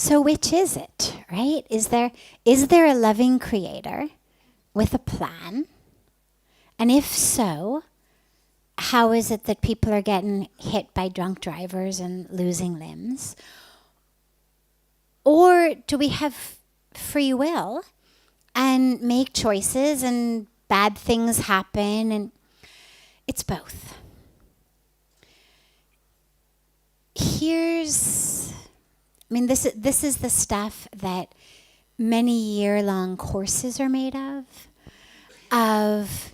So which is it, right? Is there a loving creator with a plan? And if so, how is it that people are getting hit by drunk drivers and losing limbs? Or do we have free will and make choices and bad things happen? And it's both. This is the stuff that many year-long courses are made of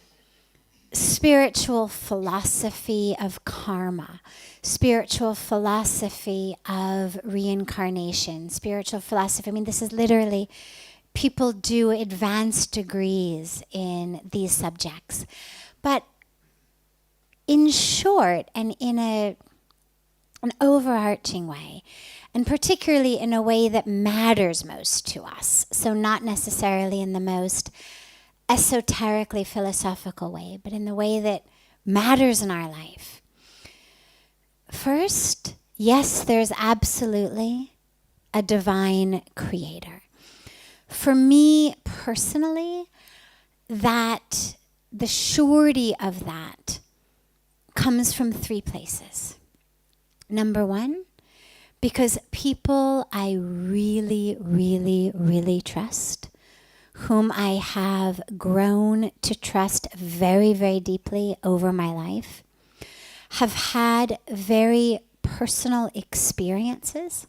spiritual philosophy of karma, spiritual philosophy of reincarnation, spiritual philosophy. This is literally, people do advanced degrees in these subjects. But in short, and in an overarching way, and particularly in a way that matters most to us, so not necessarily in the most esoterically philosophical way, but in the way that matters in our life. First, yes, there's absolutely a divine creator. For me personally, that the surety of that comes from 3 places. Number 1, because people I really, really, really trust, whom I have grown to trust very, very deeply over my life, have had very personal experiences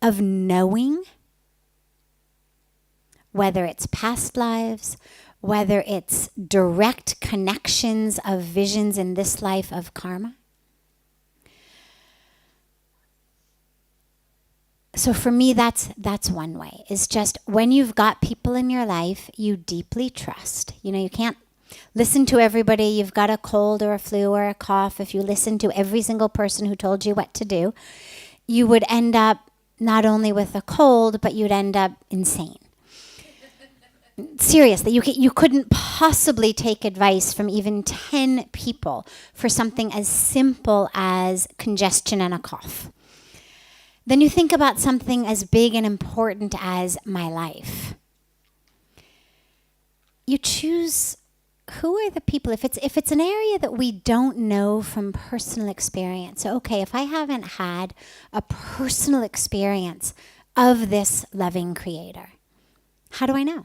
of knowing, whether it's past lives, whether it's direct connections of visions in this life of karma. So for me, that's one way. Is just when you've got people in your life you deeply trust. You can't listen to everybody. You've got a cold or a flu or a cough. If you listen to every single person who told you what to do, you would end up not only with a cold, but you'd end up insane. Seriously, you couldn't possibly take advice from even 10 people for something as simple as congestion and a cough. Then you think about something as big and important as my life. You choose who are the people. If it's an area that we don't know from personal experience, so okay, if I haven't had a personal experience of this loving creator, how do I know?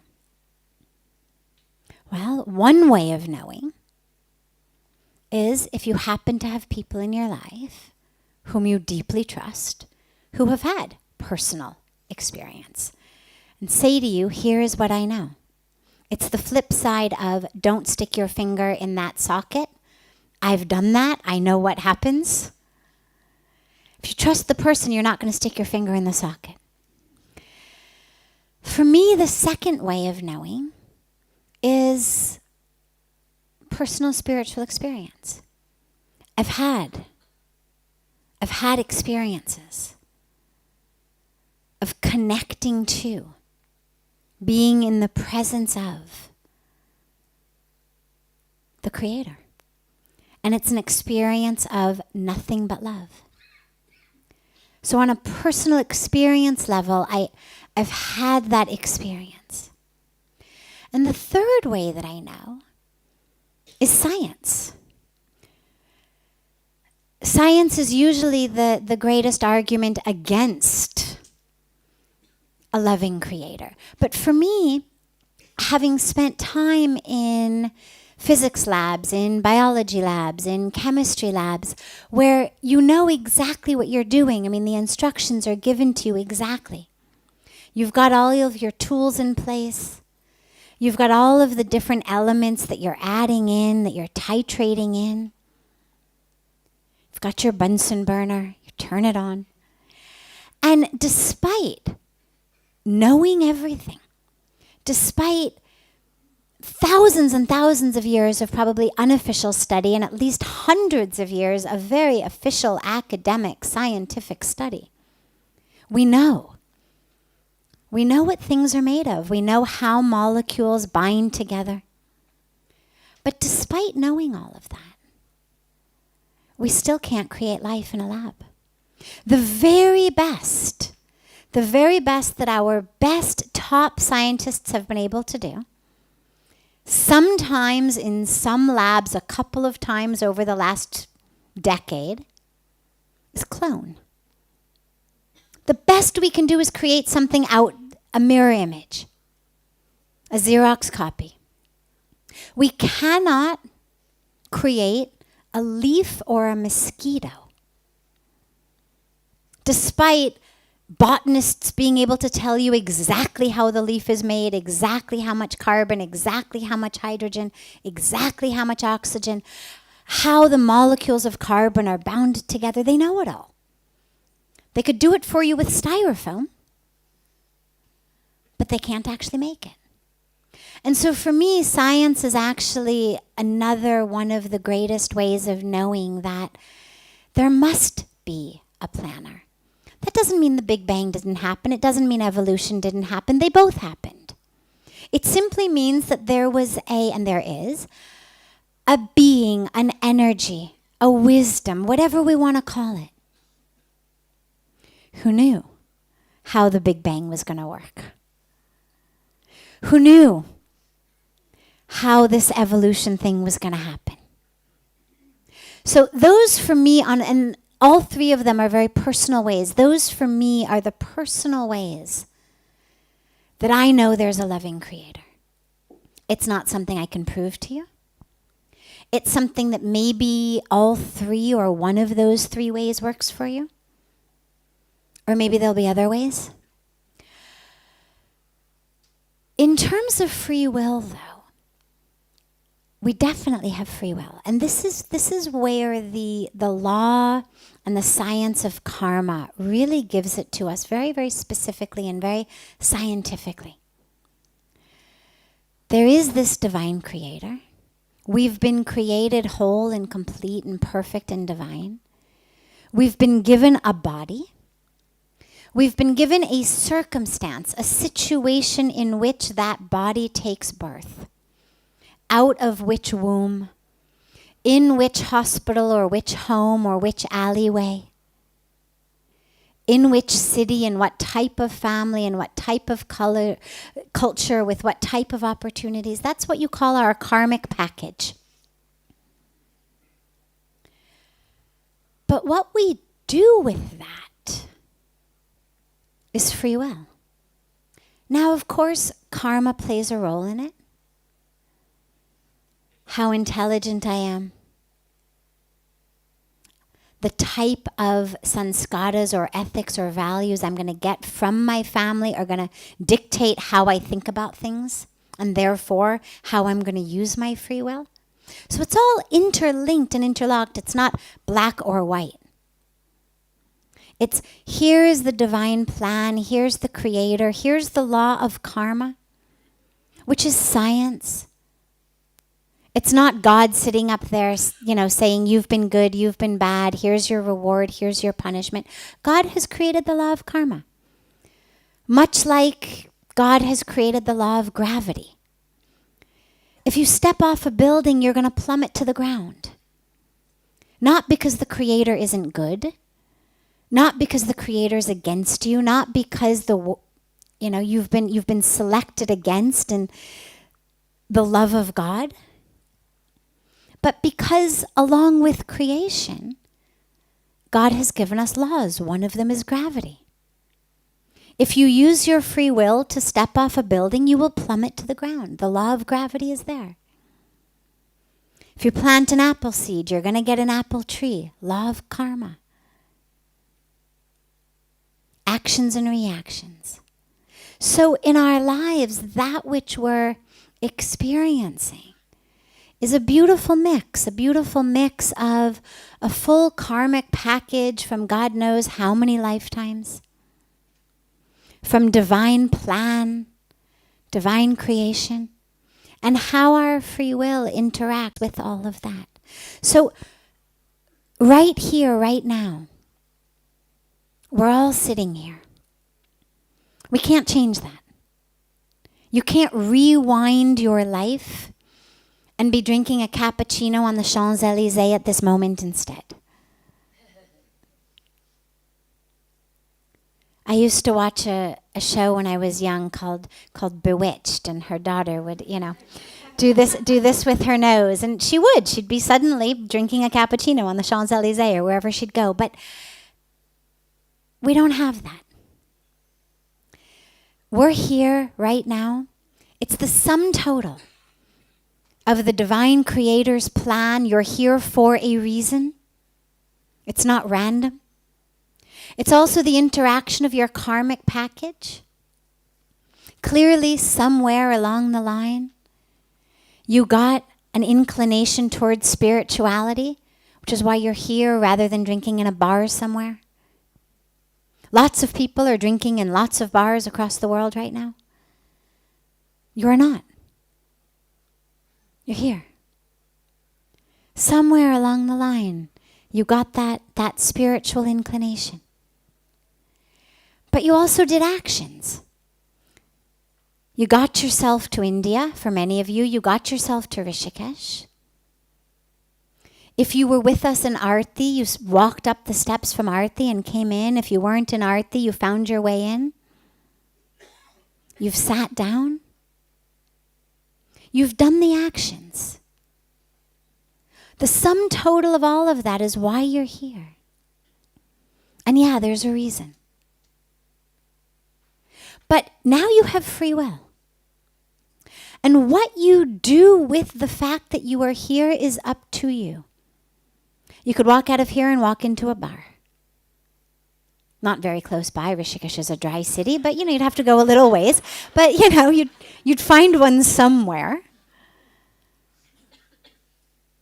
Well, one way of knowing is if you happen to have people in your life whom you deeply trust, who have had personal experience, and say to you, here is what I know. It's the flip side of don't stick your finger in that socket. I've done that. I know what happens. If you trust the person, you're not going to stick your finger in the socket. For me, the second way of knowing is personal spiritual experience. I've had experiences of connecting to, being in the presence of the Creator. And it's an experience of nothing but love. So on a personal experience level, I've had that experience. And the third way that I know is science. Science is usually the greatest argument against a loving creator. But for me, having spent time in physics labs, in biology labs, in chemistry labs, where you know exactly what you're doing. The instructions are given to you exactly. You've got all of your tools in place. You've got all of the different elements that you're adding in, that you're titrating in. You've got your Bunsen burner. You turn it on. And despite knowing everything, despite thousands and thousands of years of probably unofficial study and at least hundreds of years of very official academic scientific study, we know what things are made of. We know how molecules bind together. But despite knowing all of that, we still can't create life in a lab. The very best the very best that our best top scientists have been able to do, sometimes in some labs a couple of times over the last decade, is clone. The best we can do is create something out, a mirror image, a Xerox copy. We cannot create a leaf or a mosquito, despite botanists being able to tell you exactly how the leaf is made, exactly how much carbon, exactly how much hydrogen, exactly how much oxygen, how the molecules of carbon are bound together. They know it all. They could do it for you with styrofoam, but they can't actually make it. And so for me, science is actually another one of the greatest ways of knowing that there must be a planner. That doesn't mean the Big Bang didn't happen. It doesn't mean evolution didn't happen. They both happened. It simply means that there was and there is, a being, an energy, a wisdom, whatever we want to call it, who knew how the Big Bang was going to work. Who knew how this evolution thing was going to happen. So those for me, and all three of them are very personal ways. Those for me are the personal ways that I know there's a loving creator. It's not something I can prove to you. It's something that maybe all three or one of those three ways works for you. Or maybe there'll be other ways. In terms of free will, though, we definitely have free will. And this is where the law and the science of karma really gives it to us very, very specifically and very scientifically. There is this divine creator. We've been created whole and complete and perfect and divine. We've been given a body. We've been given a circumstance, a situation in which that body takes birth. Out of which womb, in which hospital or which home or which alleyway, in which city and what type of family and what type of culture with what type of opportunities. That's what you call our karmic package. But what we do with that is free will. Now, of course, karma plays a role in it. How intelligent I am. The type of sanskaras or ethics or values I'm going to get from my family are going to dictate how I think about things, and therefore how I'm going to use my free will. So it's all interlinked and interlocked. It's not black or white. It's here is the divine plan, here's the creator, here's the law of karma, which is science. It's not God sitting up there, saying you've been good, you've been bad, here's your reward, here's your punishment. God has created the law of karma. Much like God has created the law of gravity. If you step off a building, you're going to plummet to the ground. Not because the creator isn't good, not because the creator's against you, not because you've been selected against in the love of God. But because along with creation, God has given us laws. One of them is gravity. If you use your free will to step off a building, you will plummet to the ground. The law of gravity is there. If you plant an apple seed, you're going to get an apple tree. Law of karma. Actions and reactions. So in our lives, that which we're experiencing is a beautiful mix of a full karmic package from God knows how many lifetimes, from divine plan, divine creation, and how our free will interact with all of that. So right here, right now, we're all sitting here. We can't change that. You can't rewind your life and be drinking a cappuccino on the Champs-Élysées at this moment instead. I used to watch a show when I was young called Bewitched, and her daughter would, do this with her nose, and she'd be suddenly drinking a cappuccino on the Champs-Élysées or wherever she'd go. But we don't have that. We're here right now. It's the sum total of the divine creator's plan. You're here for a reason. It's not random. It's also the interaction of your karmic package. Clearly, somewhere along the line, you got an inclination towards spirituality, which is why you're here rather than drinking in a bar somewhere. Lots of people are drinking in lots of bars across the world right now. You're not. You're here. Somewhere along the line, you got that spiritual inclination. But you also did actions. You got yourself to India. For many of you, you got yourself to Rishikesh. If you were with us in Arti, you walked up the steps from Arti and came in. If you weren't in Arti, you found your way in. You've sat down. You've done the actions. The sum total of all of that is why you're here. And yeah, there's a reason. But now you have free will. And what you do with the fact that you are here is up to you. You could walk out of here and walk into a bar. Not very close by. Rishikesh is a dry city, but you'd have to go a little ways. But you'd find one somewhere.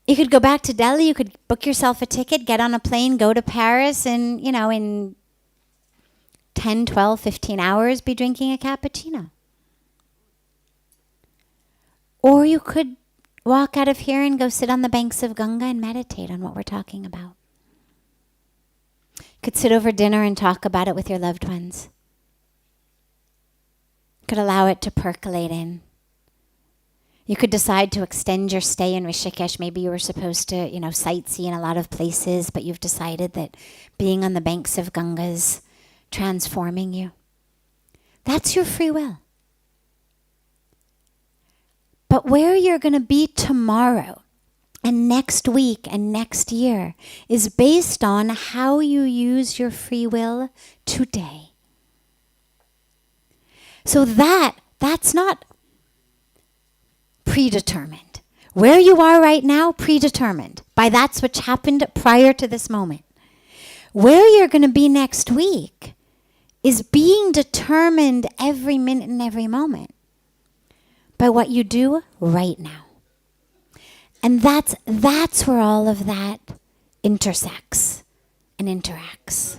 You could go back to Delhi, you could book yourself a ticket, get on a plane, go to Paris, and in 10, 12, 15 hours be drinking a cappuccino. Or you could walk out of here and go sit on the banks of Ganga and meditate on what we're talking about. You could sit over dinner and talk about it with your loved ones. You could allow it to percolate in. You could decide to extend your stay in Rishikesh. Maybe you were supposed to, sightsee in a lot of places, but you've decided that being on the banks of Ganga is transforming you. That's your free will. But where you're going to be tomorrow and next week and next year is based on how you use your free will today. So that's not predetermined. Where you are right now, predetermined by that's what happened prior to this moment. Where you're going to be next week is being determined every minute and every moment by what you do right now. And that's where all of that intersects and interacts.